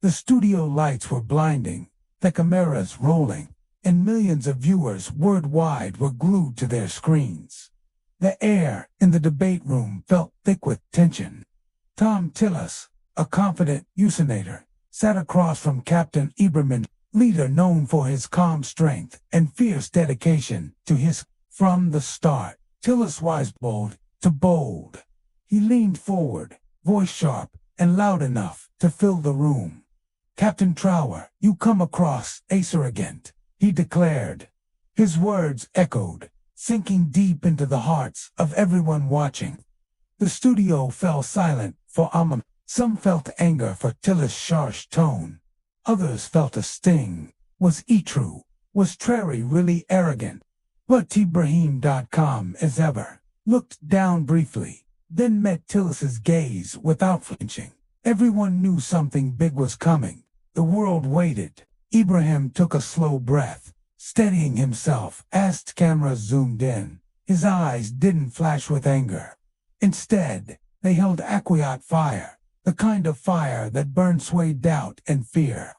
The studio lights were blinding, the cameras rolling, and millions of viewers worldwide were glued to their screens. The air in the debate room felt thick with tension. Thom Tillis, a confident usinator, sat across from Captain Ibrahim, leader known for his calm strength and fierce dedication to his. From the start, Tillis was bold to bold. He leaned forward, voice sharp and loud enough to fill the room. "Captain Traore, you come across arrogant," he declared. His words echoed, sinking deep into the hearts of everyone watching. The studio fell silent for a moment. Some felt anger for Tillis' harsh tone. Others felt a sting. Was he true? Was Traore really arrogant? But Ibrahim.com, as ever, looked down briefly, then met Tillis's gaze without flinching. Everyone knew something big was coming. The world waited. Ibrahim took a slow breath, steadying himself as the camera zoomed in. His eyes didn't flash with anger. Instead, they held quiet fire, the kind of fire that burns away doubt and fear.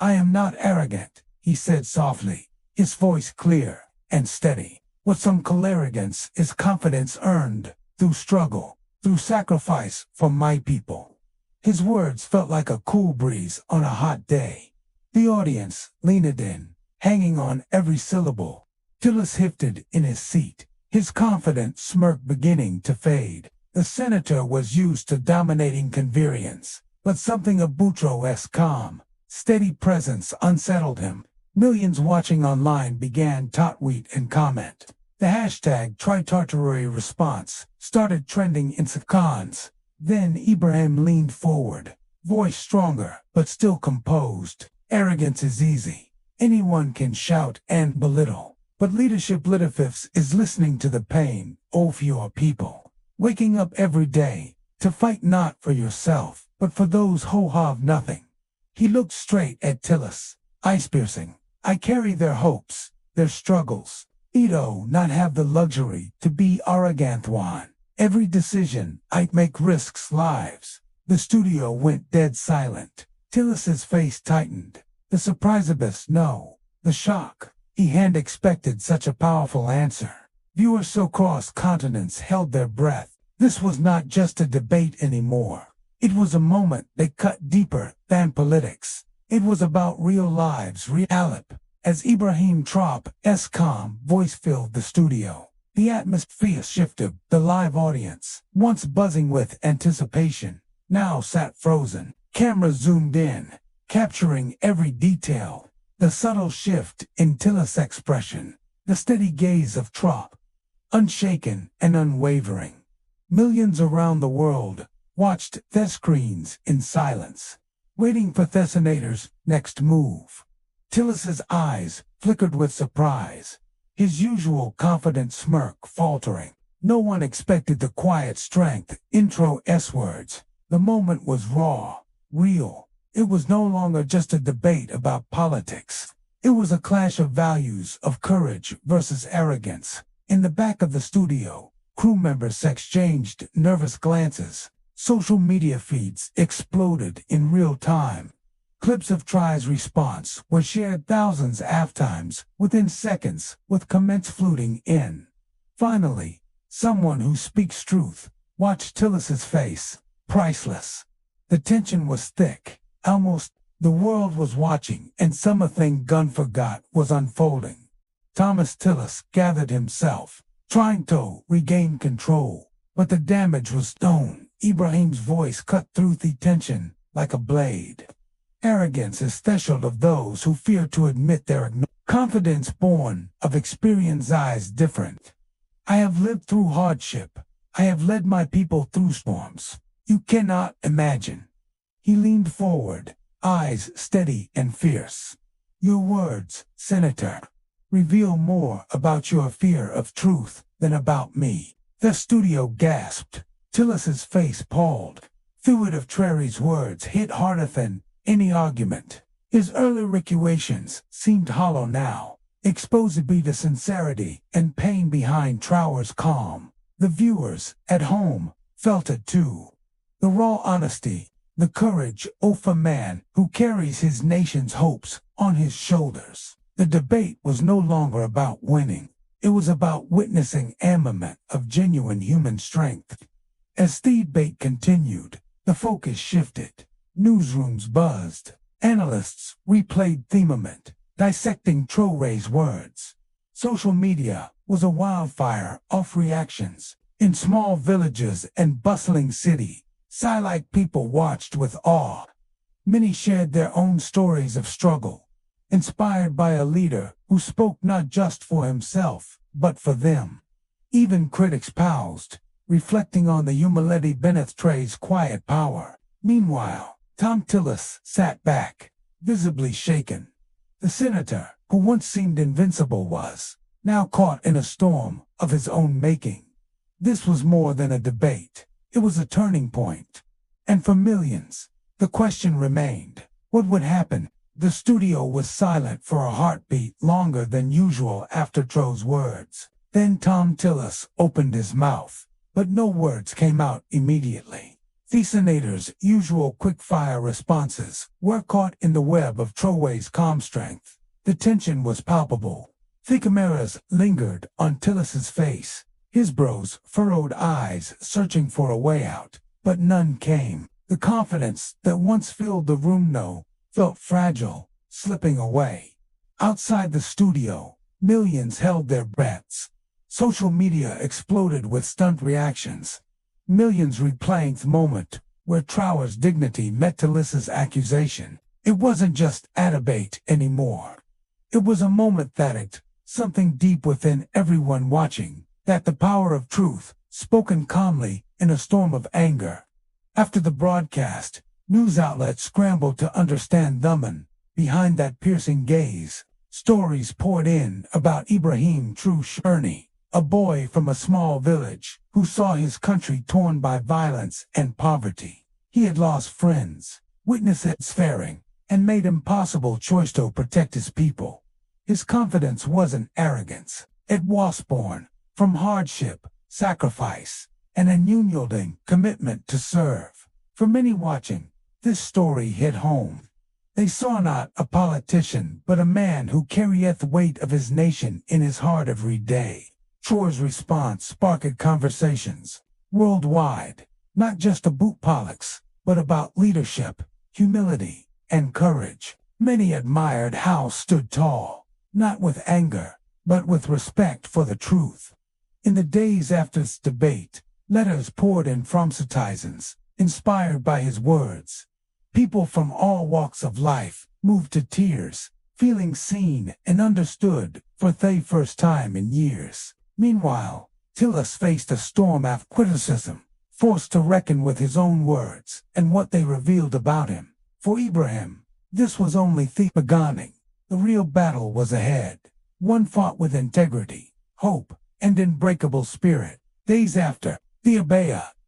"I am not arrogant," he said softly, his voice clear and steady. "What some call arrogance is confidence earned through struggle, through sacrifice for my people." His words felt like a cool breeze on a hot day. The audience leaned in, hanging on every syllable. Tillis shifted in his seat, his confident smirk beginning to fade. The senator was used to dominating convenience, but something of Boutros' calm, steady presence unsettled him. Millions watching online began to tweet and comment. The hashtag #TryTartaruri response started trending in seconds. Then Ibrahim leaned forward, voice stronger but still composed. "Arrogance is easy. Anyone can shout and belittle. But leadership is listening to the pain of your people. Waking up every day to fight not for yourself, but for those who have nothing." He looked straight at Tillis, eyes piercing. "I carry their hopes, their struggles. Edo not have the luxury to be arrogant one. Every decision I make risks lives." The studio went dead silent. Tillis's face tightened. The surprise of us, no. The shock. He hadn't expected such a powerful answer. Viewers across continents held their breath. This was not just a debate anymore. It was a moment that cut deeper than politics. It was about real lives, reality. As Ibrahim Traore's calm voice filled the studio, the atmosphere shifted. The live audience, once buzzing with anticipation, now sat frozen. Cameras zoomed in, capturing every detail. The subtle shift in Tillis' expression, the steady gaze of Traore, unshaken and unwavering. Millions around the world watched their screens in silence, waiting for the senator's next move. Tillis's eyes flickered with surprise, his usual confident smirk faltering. No one expected the quiet strength in Traore's words. The moment was raw, real. It was no longer just a debate about politics. It was a clash of values, of courage versus arrogance. In the back of the studio, crew members exchanged nervous glances. Social media feeds exploded in real time. Clips of Traore's response were shared thousands of times within seconds, with comments flooding in. Finally, someone who speaks truth watched Tillis's face, priceless. The tension was thick, almost the world was watching, and something gun forgot was unfolding. Thom Tillis gathered himself, trying to regain control, but the damage was done. Ibrahim's voice cut through the tension like a blade. "Arrogance is special of those who fear to admit their ignorance. Confidence born of experience is different. I have lived through hardship. I have led my people through storms. You cannot imagine." He leaned forward, eyes steady and fierce. "Your words, Senator, reveal more about your fear of truth than about me." The studio gasped. Tillis's face palled. The weight of Traore's words hit harder than any argument. His early recusations seemed hollow now, exposed to be the sincerity and pain behind Traore's calm. The viewers at home felt it too. The raw honesty, The courage of a man who carries his nation's hopes on his shoulders. The debate was no longer about winning. It was about witnessing a moment of genuine human strength. As the debate continued, the focus shifted. Newsrooms buzzed. Analysts replayed the moment, dissecting Traore's words. Social media was a wildfire of reactions. In small villages and bustling cities, silent people watched with awe. Many shared their own stories of struggle, inspired by a leader who spoke not just for himself, but for them. Even critics paused, reflecting on the humility beneath Traore's quiet power. Meanwhile, Thom Tillis sat back, visibly shaken. The senator, who once seemed invincible, was now caught in a storm of his own making. This was more than a debate. It was a turning point. And for millions, the question remained, what would happen? The studio was silent for a heartbeat longer than usual after Traore's words. Then Thom Tillis opened his mouth, but no words came out immediately. The senator's usual quick-fire responses were caught in the web of Traore's calm strength. The tension was palpable. The cameras lingered on Tillis's face, his brows furrowed, eyes searching for a way out, but none came. The confidence that once filled the room now felt fragile, slipping away. Outside the studio, millions held their breaths. Social media exploded with stunned reactions. Millions replaying the moment where Traore's dignity met Tillis's accusation. It wasn't just a debate anymore. It was a moment that it, something deep within everyone watching, that the power of truth, spoken calmly in a storm of anger. After the broadcast, news outlets scrambled to understand the man behind that piercing gaze. Stories poured in about Ibrahim Traore, a boy from a small village who saw his country torn by violence and poverty. He had lost friends, witnessed its faring, and made impossible choice to protect his people. His confidence wasn't arrogance. It was born from hardship, sacrifice, and an unyielding commitment to serve. For many watching, this story hit home. They saw not a politician, but a man who carrieth the weight of his nation in his heart every day. Traore's response sparked conversations worldwide, not just about politics, but about leadership, humility, and courage. Many admired how stood tall, not with anger, but with respect for the truth. In the days after this debate, letters poured in from citizens, inspired by his words. People from all walks of life moved to tears, feeling seen and understood for the first time in years. Meanwhile, Tillis faced a storm of criticism, forced to reckon with his own words and what they revealed about him. For Ibrahim, this was only the beginning. The real battle was ahead, one fought with integrity, hope, and unbreakable spirit. Days after, the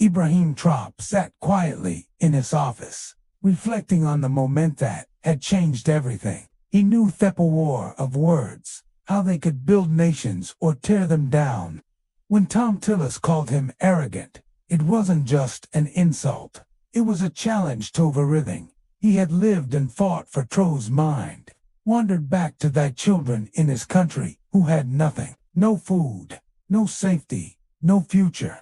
Ibrahim Traore sat quietly in his office, reflecting on the moment that had changed everything. He knew the war of words, how they could build nations or tear them down. When Thom Tillis called him arrogant, it wasn't just an insult. It was a challenge to everything he had lived and fought for. Traore's mind wandered back to thy children in his country who had nothing, no food, no safety, no future.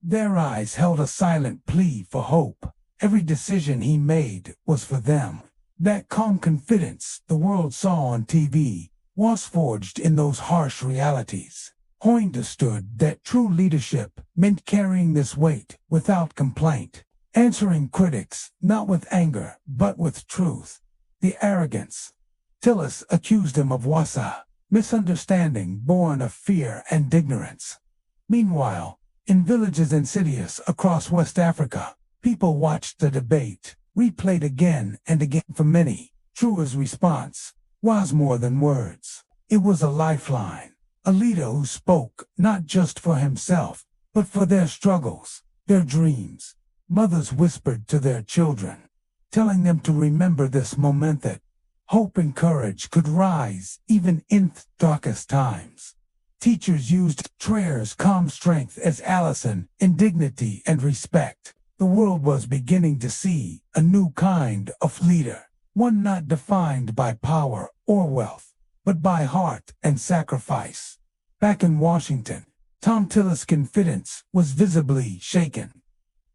Their eyes held a silent plea for hope. Every decision he made was for them. That calm confidence the world saw on TV was forged in those harsh realities. He understood that true leadership meant carrying this weight without complaint, answering critics not with anger but with truth. The arrogance. Tillis accused him of was a misunderstanding born of fear and ignorance. Meanwhile, in villages and cities across West Africa, people watched the debate, replayed again and again. For many, Traore's response was more than words. It was a lifeline, a leader who spoke not just for himself, but for their struggles, their dreams. Mothers whispered to their children, telling them to remember this moment that hope and courage could rise even in the darkest times. Teachers used Traore's calm strength as allison in dignity and respect. The world was beginning to see a new kind of leader, one not defined by power or wealth, but by heart and sacrifice. Back in Washington, Thom Tillis' confidence was visibly shaken.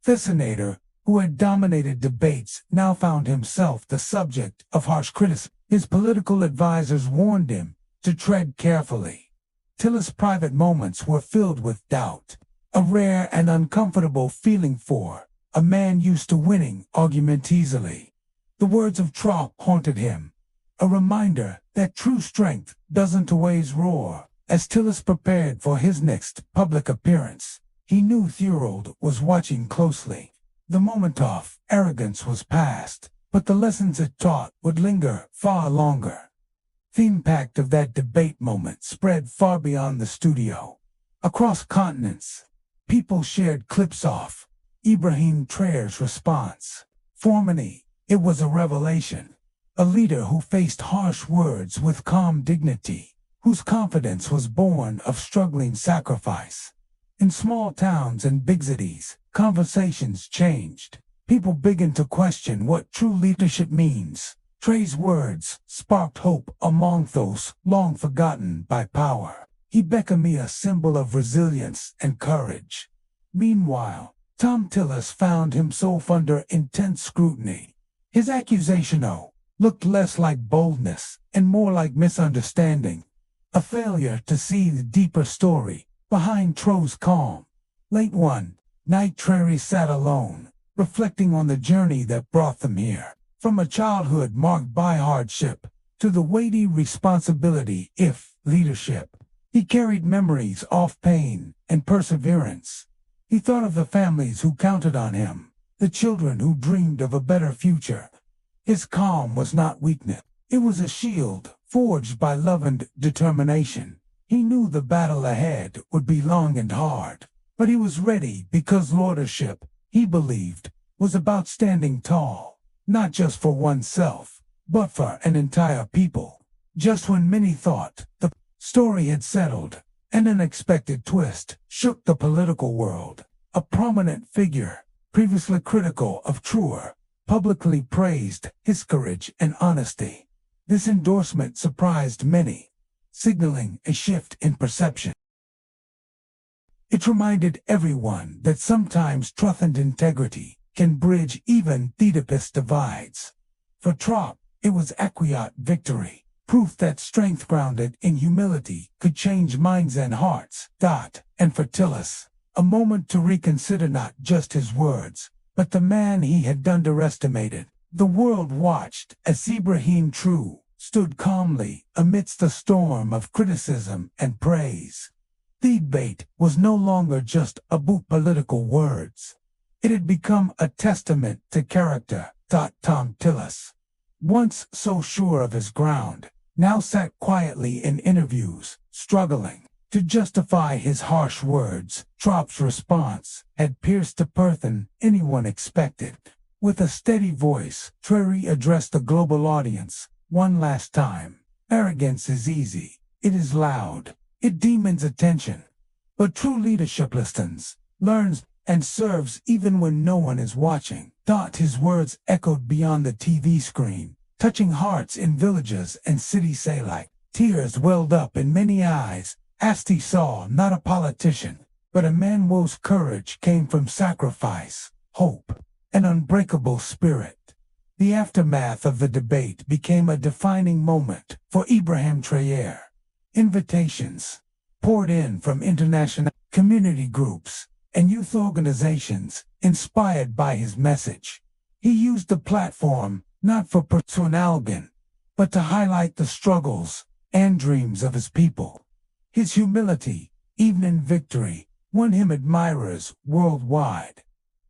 The senator, who had dominated debates, now found himself the subject of harsh criticism. His political advisors warned him to tread carefully. Tillis' private moments were filled with doubt, a rare and uncomfortable feeling for a man used to winning arguments easily. The words of Traore haunted him, a reminder that true strength doesn't always roar. As Tillis prepared for his next public appearance, he knew Thorold was watching closely. The moment of arrogance was past, but the lessons it taught would linger far longer. The impact of that debate moment spread far beyond the studio. Across continents, people shared clips of Ibrahim Traore's response. For many, it was a revelation. A leader who faced harsh words with calm dignity, whose confidence was born of struggling sacrifice. In small towns and big cities, conversations changed. People began to question what true leadership means. Traore's words sparked hope among those long forgotten by power. He became a symbol of resilience and courage. Meanwhile, Thom Tillis found himself under intense scrutiny. His accusation looked less like boldness and more like misunderstanding, a failure to see the deeper story behind Traore's calm. Late one night, Traore sat alone, reflecting on the journey that brought them here. From a childhood marked by hardship to the weighty responsibility of leadership, he carried memories of pain and perseverance. He thought of the families who counted on him, the children who dreamed of a better future. His calm was not weakness. It was a shield forged by love and determination. He knew the battle ahead would be long and hard, but he was ready because leadership, he believed, was about standing tall, not just for oneself, but for an entire people. Just when many thought the story had settled, an unexpected twist shook the political world. A prominent figure, previously critical of Traore, publicly praised his courage and honesty. This endorsement surprised many, signaling a shift in perception. It reminded everyone that sometimes truth and integrity can bridge even the deepest divides. For Traore, it was a quiet victory, proof that strength grounded in humility could change minds and hearts. And for Tillis, a moment to reconsider not just his words, but the man he had underestimated. The world watched as Ibrahim Traore stood calmly amidst a storm of criticism and praise. The debate was no longer just about political words. It had become a testament to character. Thom Tillis, once so sure of his ground, now sat quietly in interviews, struggling to justify his harsh words. Traore's response had pierced deeper than anyone expected. With a steady voice, Traore addressed the global audience one last time. Arrogance is easy. It is loud. It demands attention. But true leadership listens, learns, and serves even when no one is watching. His words echoed beyond the TV screen, touching hearts in villages and cities. Like tears welled up in many eyes as he saw not a politician, but a man whose courage came from sacrifice, hope, and unbreakable spirit. The aftermath of the debate became a defining moment for Ibrahim Traore. Invitations poured in from international community groups and youth organizations inspired by his message. He used the platform not for personality, but to highlight the struggles and dreams of his people. His humility, even in victory, won him admirers worldwide.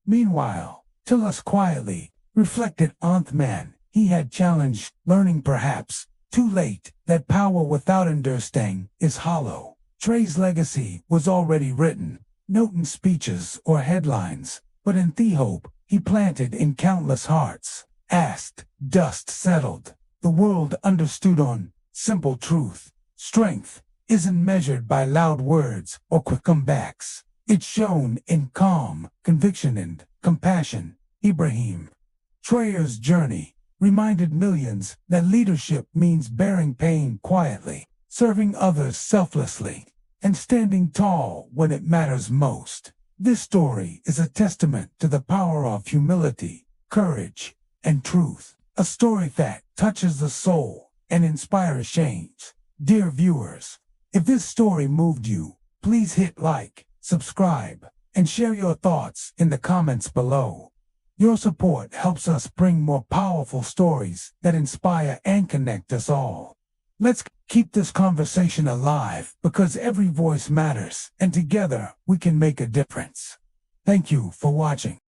Meanwhile, Tillis quietly reflected on the man he had challenged, learning perhaps too late that power without understanding is hollow. Traore's legacy was already written, not in speeches or headlines, but in the hope he planted in countless hearts. As dust settled, the world understood one simple truth: strength isn't measured by loud words or quick comebacks. It's shown in calm, conviction, and compassion. Ibrahim Traore's journey reminded millions that leadership means bearing pain quietly, serving others selflessly, and standing tall when it matters most. This story is a testament to the power of humility, courage, and truth. A story that touches the soul and inspires change. Dear viewers, if this story moved you, please hit like, subscribe, and share your thoughts in the comments below. Your support helps us bring more powerful stories that inspire and connect us all. Let's keep this conversation alive because every voice matters, and together we can make a difference. Thank you for watching.